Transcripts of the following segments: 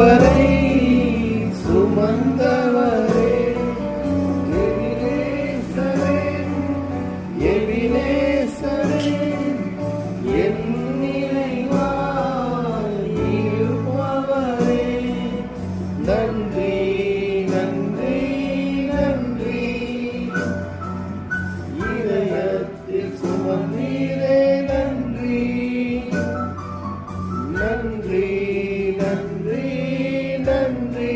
பறை சுமந்தவரே எபினேசரே எபினேசரே என் நினைவாய் இருப்பவரே நன்றி நன்றி நன்றி இதயத்தில் சுமந்தீரே நன்றி நன்றி நன்றி நன்றி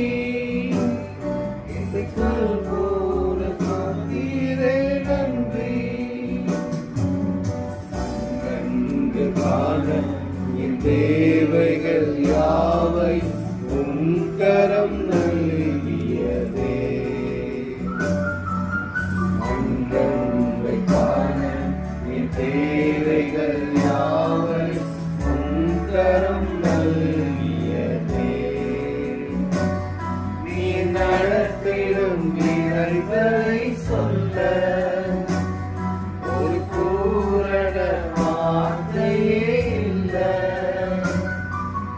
இசைக்குள் போல காத்தீரே நன்றி நன்கு காண என் தேவைகள் யாவை உன் கரம் நல்கியதே அன்பை காண என் தேவைகள் யாவை உன் கரம் நல்கியதே நீ நடத்திடும் நினைவுகளை சொல்ல ஒரு பூரண வார்த்தையே இல்லை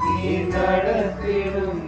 நீ நடத்திடும்